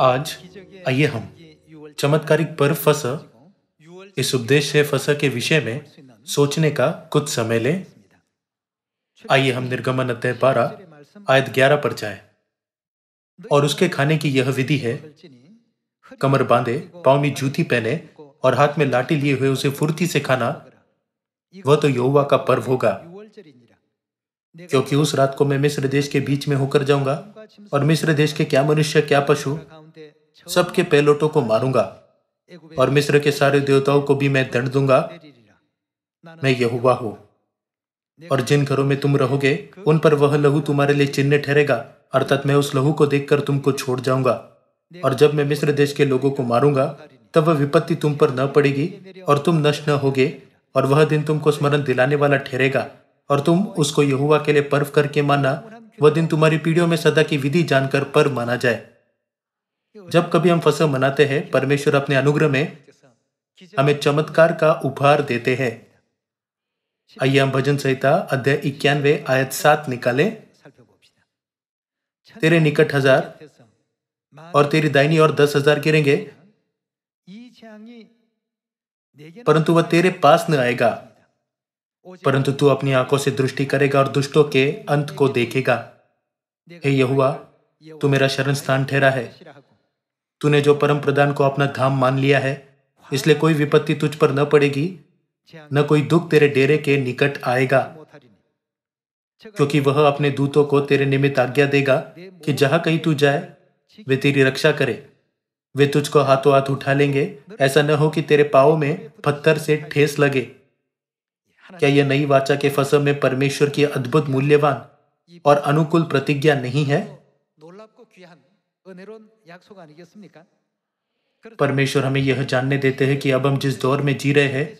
आज आइए हम चमत्कारिक पर्व फसह इस उपदेश से फसह के विषय में सोचने का कुछ समय लें। आइए हम निर्गमन अध्याय 12 आयत 11 पर जाएं। और उसके खाने की यह विधि है, कमर बांधे, पांव में जूती पहने और हाथ में लाठी लिए हुए उसे फुर्ती से खाना। वह तो यहोवा का पर्व होगा, क्योंकि उस रात को मैं मिस्र देश के बीच में होकर जाऊंगा और मिस्र देश के क्या मनुष्य क्या पशु सबके पहलोटों को मारूंगा और मिस्र के सारे देवताओं को भी मैं दंड दूंगा। मैं यहोवा हूं। और जिन घरों में तुम रहोगे उन पर वह लहू तुम्हारे लिए चिन्ह ठहरेगा, अर्थात मैं उस लहू को देखकर तुमको छोड़ जाऊंगा। और जब मैं मिस्र देश के लोगों को मारूंगा तब वह विपत्ति तुम पर न पड़ेगी और तुम नष्ट न होगे, और वह दिन तुमको स्मरण दिलाने वाला ठहरेगा और तुम उसको यहोवा के लिए पर्व करके मानना। वह दिन तुम्हारी पीढ़ियों में सदा की विधि जानकर पर्व माना जाए। जब कभी हम फसह मनाते हैं, परमेश्वर अपने अनुग्रह में हमें चमत्कार का उपहार देते हैं। आइए हम भजन संहिता अध्याय 91 आयत 7 निकालें। तेरे निकट 1000 और तेरी दाहिनी और 10,000 गिरेंगे, परंतु वह तेरे पास न आएगा। परंतु तू अपनी आंखों से दृष्टि करेगा और दुष्टों के अंत को देखेगा। हे यहोवा, तू मेरा शरण स्थान ठहरा है। तूने जो परम प्रधान को अपना धाम मान लिया है, इसलिए कोई विपत्ति तुझ पर न पड़ेगी, न कोई दुख तेरे डेरे के निकट आएगा। क्योंकि वह अपने दूतों को तेरे निमित्त आज्ञा देगा कि जहां कहीं तू जाए वे तेरी रक्षा करे। वे तुझको हाथों हाथ उठा लेंगे, ऐसा न हो कि तेरे पांवों में पत्थर से ठेस लगे। क्या यह नई वाचा के फसह में परमेश्वर की अद्भुत, मूल्यवान और अनुकूल प्रतिज्ञा नहीं है? परमेश्वर हमें यह जानने देते हैं कि अब हम जिस दौर में जी रहे हैं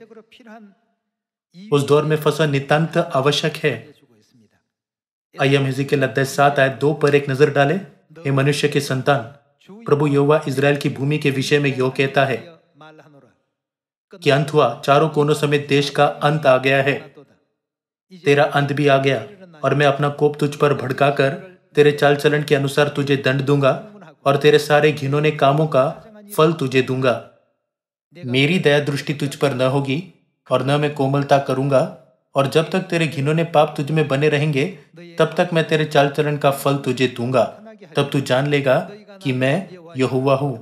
उस दौर में फसह नितांत आवश्यक है। आइए हम हिजकिय्याह अध्याय 7 आयत 2 पर एक नजर डालें। हे मनुष्य के संतान, प्रभु यहोवा इजराइल की भूमि के विषय में यो कहता है कि अंत हुआ, चारों कोनों समेत देश का अंत आ गया है। तेरा अंत भी आ गया और मैं अपना कोप तुझ पर भड़काकर तेरे चाल चलन के अनुसार तुझे दंड दूंगा और तेरे सारे घिनौने कामों का फल तुझे दूंगा। मेरी दया दृष्टि तुझ पर न होगी और न मैं कोमलता करूंगा, और जब तक तेरे घिनौने पाप तुझ में बने रहेंगे तब तक मैं तेरे चाल चलन का फल तुझे दूंगा। तब तू जान लेगा कि मैं यहोवा हूं।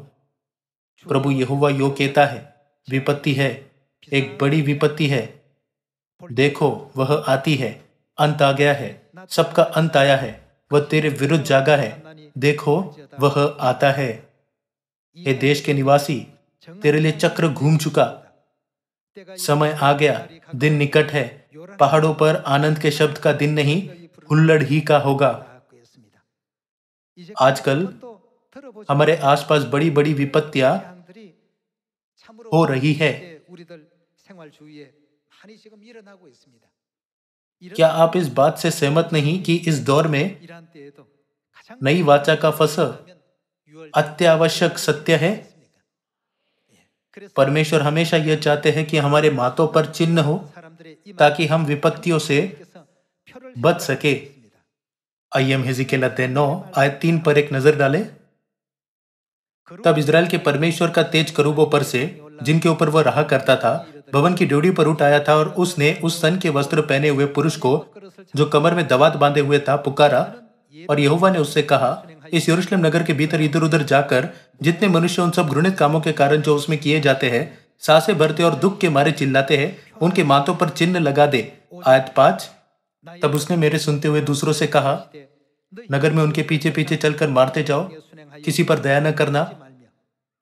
प्रभु यहोवा यो कहता है, विपत्ति है, एक बड़ी विपत्ति है। देखो वह आती है, अंत आ गया है, सबका अंत आया है, वह तेरे विरुद्ध जागा है। देखो वह आता है। हे देश के निवासी, तेरे लिए चक्र घूम चुका, समय आ गया, दिन निकट है। पहाड़ों पर आनंद के शब्द का दिन नहीं, हुल्लड़ ही का होगा। आजकल हमारे आसपास बड़ी बड़ी विपत्तियां हो रही है। क्या आप इस बात से सहमत नहीं कि इस दौर में नई वाचा का फसह अत्यावश्यक सत्य है? परमेश्वर हमेशा यह चाहते हैं कि हमारे माथों पर चिन्ह हो ताकि हम विपत्तियों से बच सके। आइए हम हिजकिय्याह अध्याय 9 आयत 3 पर एक नजर डालें। तब इजराइल के परमेश्वर का तेज करूबों पर से, जिनके ऊपर वह रहा करता था, भवन की ड्योढ़ी पर उठ आया था, और उसने उस सन के वस्त्र पहने हुए पुरुष को, जो कमर में दवात बांधे हुए था, पुकारा। और यहोवा ने उससे कहा, इस यरूशलेम नगर के भीतर इधर उधर जाकर जितने मनुष्य उन सब घृणित कामों के कारण जो उसमें किए जाते हैं सांसें भरते और दुख के मारे चिल्लाते हैं, उनके माथों पर चिन्ह लगा दे। आयत 5। तब उसने मेरे सुनते हुए दूसरों से कहा, नगर में उनके पीछे पीछे चलकर मारते जाओ, किसी पर दया न करना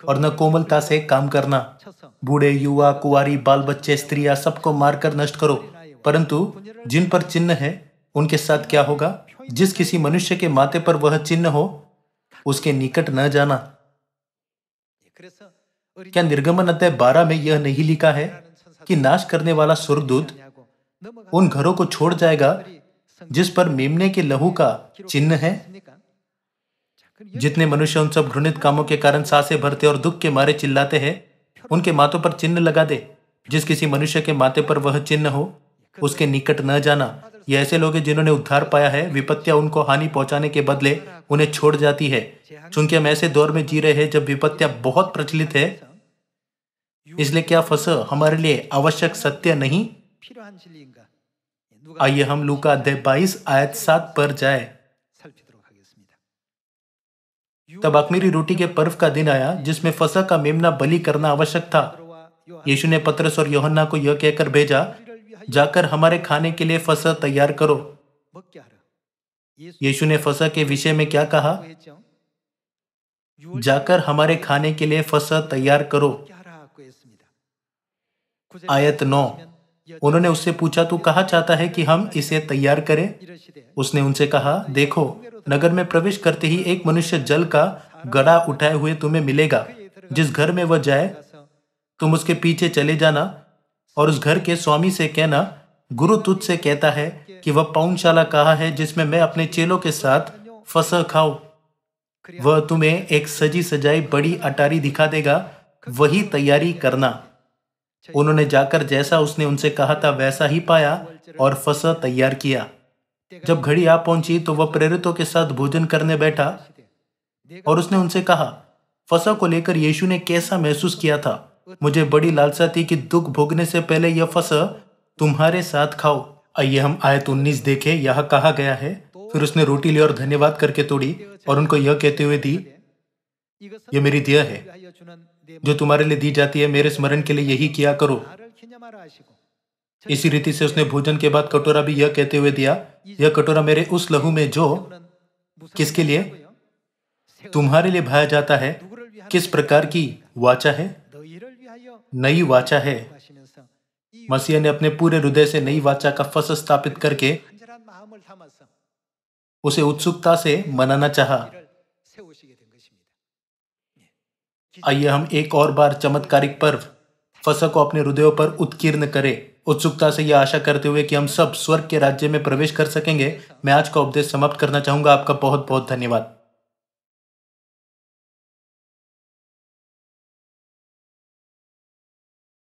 और न कोमलता से काम करना। बूढ़े, युवा, कुंवारी, बाल बच्चे, स्त्रियां, सबको मारकर नष्ट करो। परंतु जिन पर चिन्ह है उनके साथ क्या होगा? जिस किसी मनुष्य के माथे पर वह चिन्ह हो उसके निकट न जाना। क्या निर्गमन अध्याय 12 में यह नहीं लिखा है कि नाश करने वाला स्वर्गदूत उन घरों को छोड़ जाएगा जिस पर मेमने के लहू का चिन्ह है? जितने मनुष्य उन सब घृणित कामों के कारण सांसें भरते और दुख के मारे चिल्लाते हैं, उनके माथों पर चिन्ह लगा दे। जिस किसी मनुष्य के माथे पर वह चिन्ह हो उसके निकट न जाना। ये ऐसे लोग हैं जिन्होंने उद्धार पाया है। विपत्तियां उनको हानि पहुंचाने के बदले उन्हें छोड़ जाती है। चूंकि हम ऐसे दौर में जी रहे हैं जब विपत्तियां बहुत प्रचलित है, इसलिए क्या फसह हमारे लिए आवश्यक सत्य नहीं? आइए हम लूका अध्याय 22 आयत 7 पर जाए। तब अख़मीरी रोटी के पर्व का दिन आया जिसमें फसह का मेमना बलि करना आवश्यक था। यीशु ने पतरस और यूहन्ना को यह कहकर भेजा, जाकर हमारे खाने के लिए फसह तैयार करो। यीशु ने फसह के विषय में क्या कहा? जाकर हमारे खाने के लिए फसह तैयार करो। आयत 9, उन्होंने उससे पूछा, तू कहाँ चाहता है कि हम इसे तैयार करें? उसने उनसे कहा, देखो, नगर में प्रवेश करते ही एक मनुष्य जल का घड़ा उठाए हुए तुम्हें मिलेगा। जिस घर में वह जाए तुम उसके पीछे चले जाना और उस घर के स्वामी से कहना, गुरु तुझसे कहता है कि वह पाउंडशाला कहाँ है जिसमें मैं अपने चेलों के साथ फसह खाऊं। वह तुम्हें एक सजी सजाई बड़ी अटारी दिखा देगा, वही तैयारी करना। उन्होंने जाकर जैसा उसने उनसे कहा था वैसा ही पाया और फसह तैयार किया। जब घड़ी आ पहुंची तो वह प्रेरितों के साथ भोजन करने बैठा और उसने उनसे कहा, फसह को लेकर यीशु ने कैसा महसूस किया था? मुझे बड़ी लालसा थी कि दुख भोगने से पहले यह फसह तुम्हारे साथ खाओ। आइए हम आयत 19 देखें। यह कहा गया है, फिर उसने रोटी ली और धन्यवाद करके तोड़ी और उनको यह कहते हुए दी, यह मेरी देह है जो तुम्हारे लिए दी जाती है, मेरे स्मरण के लिए यही किया करो। इसी रीति से उसने भोजन के बाद कटोरा भी यह कहते हुए दिया, यह कटोरा मेरे उस लहू में जो किसके लिए? तुम्हारे लिए बहाया जाता है। किस प्रकार की वाचा है? नई वाचा है। मसीह ने अपने पूरे हृदय से नई वाचा का फसह स्थापित करके उसे उत्सुकता से मनाना चाहा। आइए हम एक और बार चमत्कारिक पर्व फसह को अपने हृदयों पर उत्कीर्ण करें, उत्सुकता से यह आशा करते हुए कि हम सब स्वर्ग के राज्य में प्रवेश कर सकेंगे। मैं आज का उपदेश समाप्त करना चाहूंगा। आपका बहुत बहुत धन्यवाद।